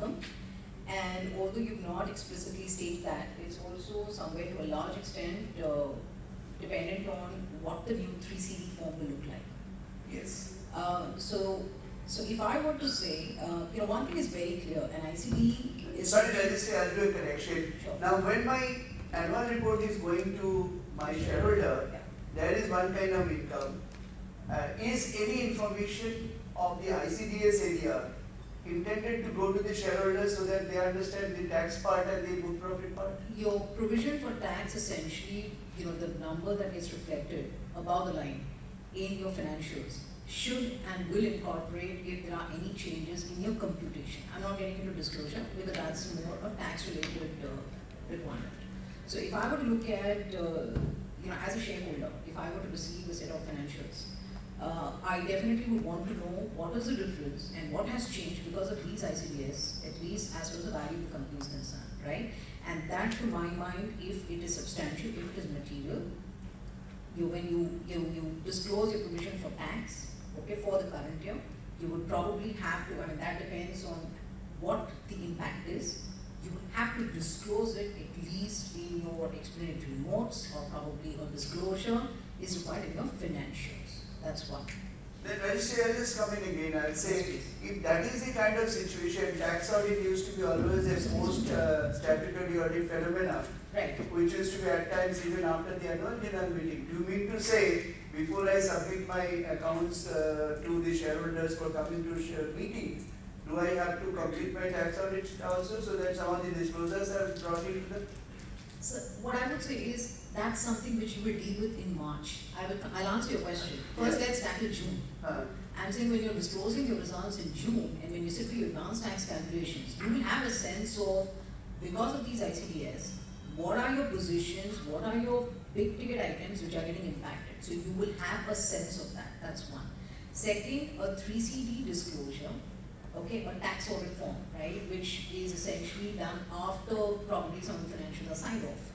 income. And although you've not explicitly stated that, it's also somewhere to a large extent dependent on what the new 3CD form will look like. Yes. So if I were to say, one thing is very clear, an ICD is... Sorry, I'll do a correction. Sure. Now, when my annual report is going to my shareholder, there is one kind of income. Is any information of the ICDS area intended to go to the shareholders so that they understand the tax part and the book profit part? Your provision for tax essentially, the number that is reflected above the line in your financials should and will incorporate if there are any changes in your computation. I'm not getting into disclosure because that's more a tax related requirement. So if I were to look at, as a shareholder, if I were to receive a set of financials, I definitely would want to know what is the difference and what has changed because of these ICDS, at least as far as the value of the company is concerned, right? And that, to my mind, if it is substantial, if it is material, when you disclose your provision for tax, okay, for the current year, you would probably have to, that depends on what the impact is. You would have to disclose it at least in your explanatory notes, or probably a disclosure is required in your financials. That's one. Then Registry, I'll just come in again. I'll say, if that is the kind of situation, tax audit used to be always a post-statutory audit phenomena, right, which used to be at times even after the annual general meeting. Do you mean to say, before I submit my accounts to the shareholders for coming to meeting, do I have to complete my tax audit also so that some of the disclosures are brought into the... So what I would say is, that's something which you will deal with in March. I'll answer your question. First, let's tackle June. I'm saying when you're disclosing your results in June, and when you sit for your advanced tax calculations, you will have a sense of, because of these ICDS, what are your positions, what are your big ticket items which are getting impacted. So you will have a sense of that. That's one. Second, a 3CD disclosure, okay, a tax audit form, right, which is essentially done after probably some of the financials are signed off.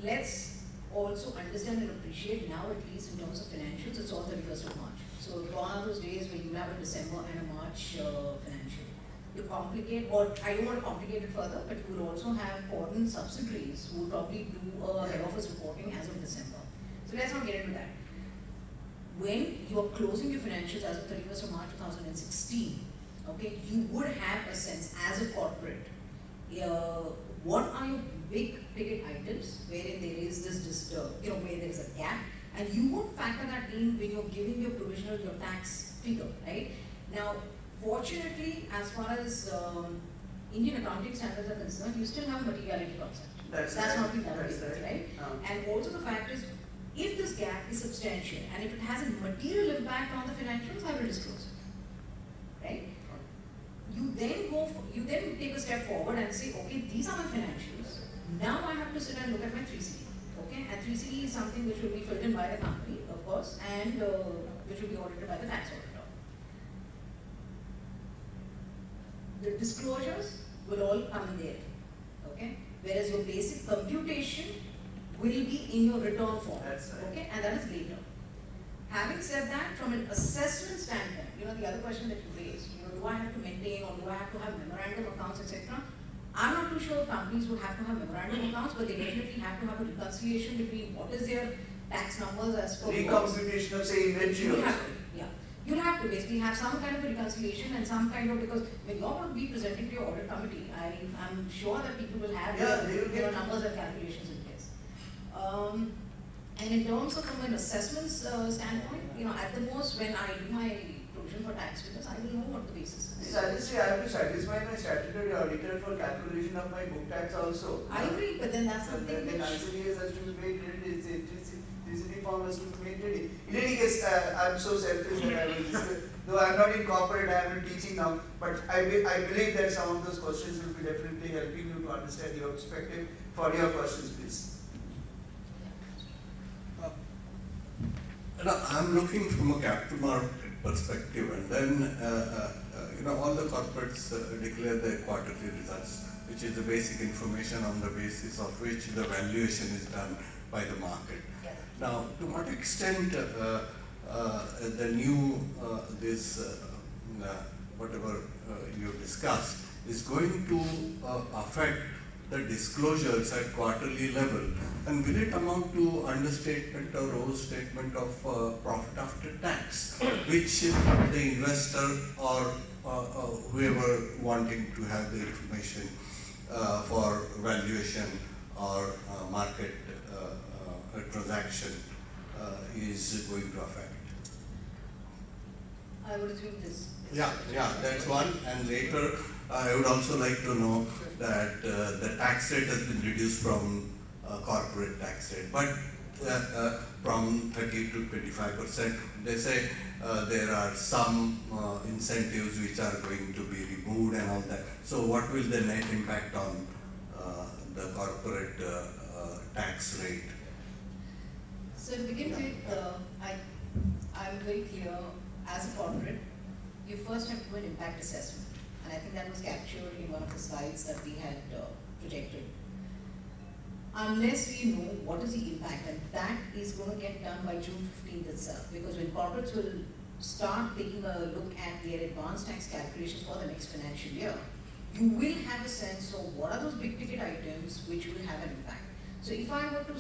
Let's also understand and appreciate now, at least in terms of financials, it's all 31st of March. So gone are those days when you have a December and a March financial. To complicate, or I don't want to complicate it further, but you will also have foreign subsidiaries who will probably do a head office reporting as of December. So let's not get into that. When you are closing your financials as of 31st of March 2016, okay, you would have a sense as a corporate, what are your big ticket items wherein there is this, where there is a gap, and you would factor that in when you're giving your provisional, your tax figure, right? Now, fortunately, as far as Indian accounting standards are concerned, you still have a materiality concept. That's not been done right? And also the fact is, if this gap is substantial and if it has a material impact on the financials, I will disclose it, right? You then take a step forward and say, okay, these are my financials. Now I have to sit and look at my 3CD, okay? And 3CD is something which will be filled in by the company, of course, and which will be audited by the tax auditor. The disclosures will all come in there, okay? Whereas your basic computation will be in your return form, okay? And that is later. Having said that, from an assessment standpoint, the other question that you raised, do I have to maintain or do I have to have memorandum accounts, etc.? I'm not too sure companies would have to have memorandum accounts, but they definitely have to have a reconciliation between what is their tax numbers as per recomputation of, say, inventory. You'll have to basically have some kind of a reconciliation and some kind of, because when you're going to be presenting to your audit committee, I'm sure that people will have their numbers and calculations in place. And in terms of from an assessments standpoint, at the most when I do my provision for tax returns, I will know what the basis is. I just say I have to satisfy my statutory auditor for calculation of my book tax also. I agree, but then that's something which... Then ICDS has to be made ready, TCD form has to be made ready. In any case, I'm so selfish that I will just, though I'm not in corporate, I am in teaching now, but I believe that some of those questions will be definitely helping you to understand your perspective. For your questions, please. I'm looking from a capital market perspective, and then all the corporates declare their quarterly results, which is the basic information on the basis of which the valuation is done by the market. Now, to what extent the new whatever you discussed is going to affect the disclosures at quarterly level, and will it amount to understatement or overstatement of profit after tax, which the investor or whoever wanting to have the information for valuation or market transaction is going to affect? I would assume this. Yeah, that's one. And later, I would also like to know that the tax rate has been reduced from corporate tax rate, but from 30 to 25%. They say there are some incentives which are going to be removed and all that. So what will the net impact on the corporate tax rate? So to begin with, I'm very clear, as a corporate, you first have to do an impact assessment. And I think that was captured in one of the slides that we had projected. Unless we know what is the impact, and that is going to get done by June 15th itself, because when corporates will start taking a look at their advanced tax calculations for the next financial year, you will have a sense of what are those big ticket items which will have an impact. So if I were to,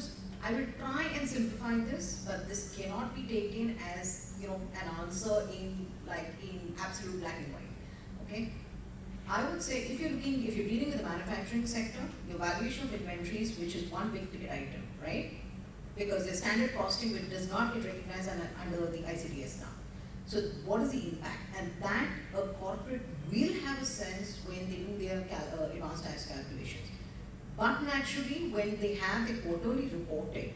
I will try and simplify this, but this cannot be taken as an answer in absolute black and white. Okay. I would say if you're dealing with the manufacturing sector, your valuation of inventories, which is one big ticket item, right? Because there's standard costing which does not get recognized under the ICDS now. So what is the impact? And that a corporate will have a sense when they do their advanced tax calculations. But naturally, when they have the quarterly reporting,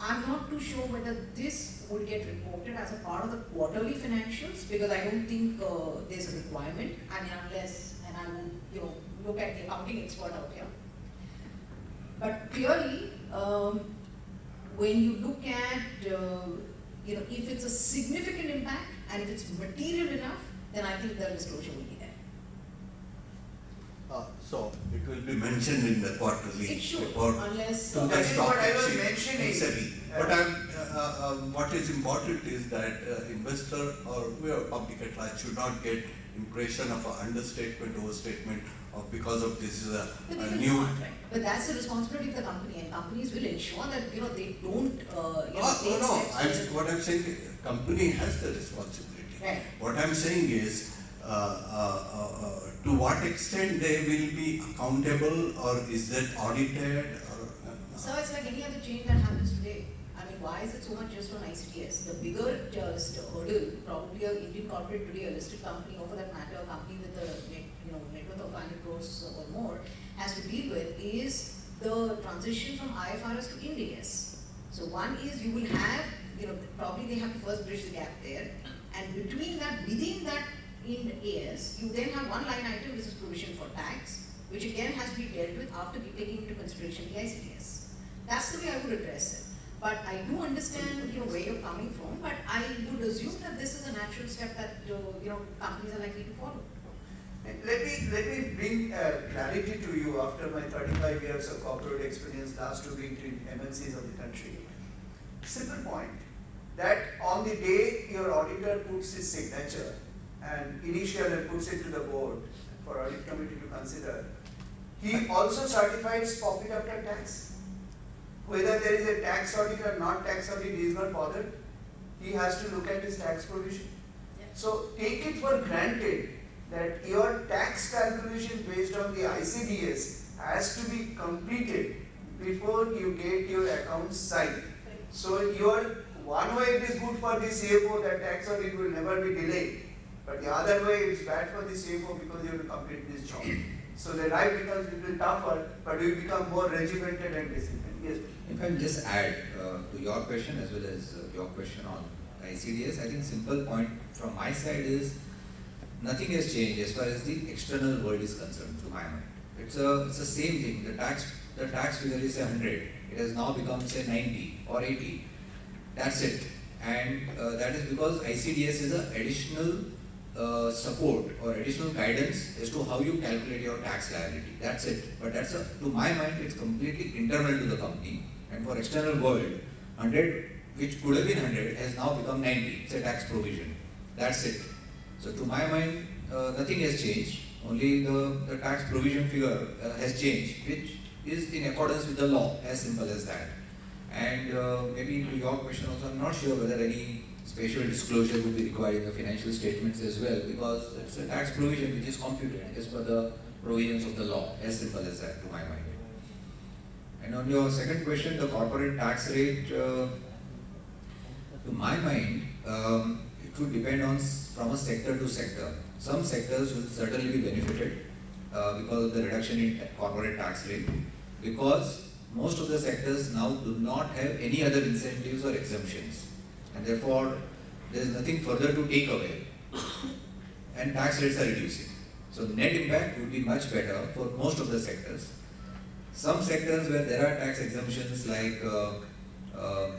I'm not too sure whether this would get reported as a part of the quarterly financials, because I don't think there's a requirement. I mean, unless, and I will look at the accounting expert out here. But clearly, when you look at if it's a significant impact and if it's material enough, then I think the disclosure will be there. So it will be mentioned in the quarterly report. Unless to the that's stock what I was exchange mentioning. But what is important is that investor or public at large should not get impression of an understatement, overstatement, or because of this is a new. Right. But that's the responsibility of the company, and companies will ensure that they don't. What I'm saying, company has the responsibility. Right. What I'm saying is, to what extent they will be accountable, or is that audited? So it's like any other change that happens today. I mean, why is it so much just on ICDS? The bigger hurdle, probably an Indian corporate today, a listed company, or for that matter, a company with a net worth of 500 crores or more, has to deal with is the transition from IFRS to Ind AS. So one is you will have, probably they have to first bridge the gap there, and between that, within that Ind AS, you then have one line item which is provision for tax, which again has to be dealt with after taking into consideration the ICDS. That's the way I would address it. But I do understand where you're coming from, but I would assume that this is a natural step that companies are likely to follow. Let me bring clarity to you after my 35 years of corporate experience, last two being in MNCs of the country. Simple point, that on the day your auditor puts his signature and initial and puts it to the board for audit committee to consider, he also certifies profit after tax. Whether there is a tax audit or not tax audit, he is not bothered. He has to look at his tax provision. Yeah. So take it for granted that your tax calculation based on the ICDS has to be completed before you get your accounts signed. So one way it is good for the CFO that tax audit will never be delayed, but the other way it's bad for the CFO because you have to complete this job. So the life becomes a little tougher, but you become more regimented and disciplined. Yes. If I just add to your question as well as your question on ICDS, I think simple point from my side is nothing has changed as far as the external world is concerned, to my mind. It's the same thing. The tax figure is 100. It has now become say 90 or 80. That's it. And that is because ICDS is an additional support or additional guidance as to how you calculate your tax liability. That's it. But to my mind, it's completely internal to the company. And for external world, 100, which could have been 100, has now become 90. It's a tax provision. That's it. So to my mind, nothing has changed. Only the tax provision figure has changed, which is in accordance with the law, as simple as that. And maybe to your question also, I'm not sure whether any special disclosure would be required in the financial statements as well, because it's a tax provision which is computed as per the provisions of the law, as simple as that to my mind. And on your second question, the corporate tax rate, to my mind, it would depend on from a sector to sector. Some sectors will certainly be benefited because of the reduction in corporate tax rate, because most of the sectors now do not have any other incentives or exemptions, and therefore there is nothing further to take away, and tax rates are reducing. So the net impact would be much better for most of the sectors. Some sectors where there are tax exemptions like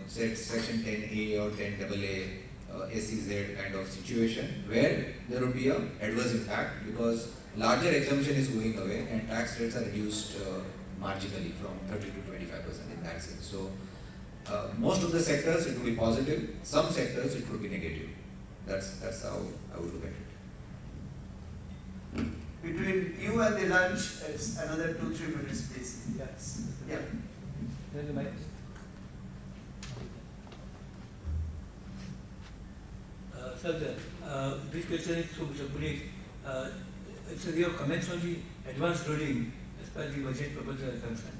say section 10A or 10AA, SEZ kind of situation, where there would be an adverse impact because larger exemption is going away and tax rates are reduced marginally from 30 to 25% in that sense. So most of the sectors it will be positive, some sectors it will be negative. That's how I would look at it. Between you and the lunch, it's another 2-3 minutes, please. Yes. Yeah. Sir, this question is to Mr. Puneet. So we have comments on the advanced loading as far as the budget proposal is concerned.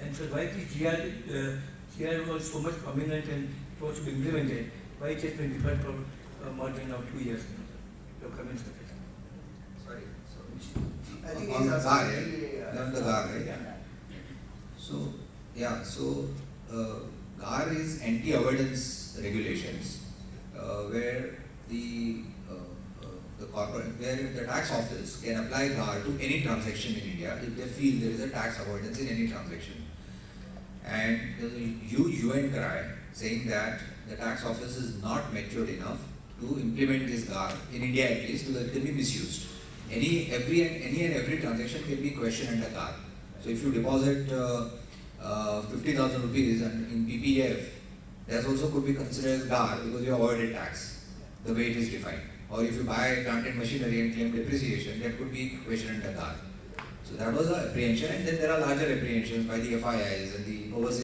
And so why the GR was so much prominent and it was to be implemented, why it has been deferred for more than now 2 years? Your comments on it. Sorry. I think On the he's GAR, asking on the GAR, right? So GAR is anti-avoidance regulations, where the corporate, where the tax office can apply GAR to any transaction in India if they feel there is a tax avoidance in any transaction. And there's a huge hue and cry saying that the tax office is not matured enough to implement this GAR, in India at least, because it can be misused. Any and every transaction can be questioned under GAR. So if you deposit 50,000 rupees and in PPF, that also could be considered as GAR because you avoided tax, the way it is defined. Or if you buy plant and machinery and claim depreciation, that could be questioned under GAR. So that was an apprehension, and then there are larger apprehensions by the FIIs and the overseas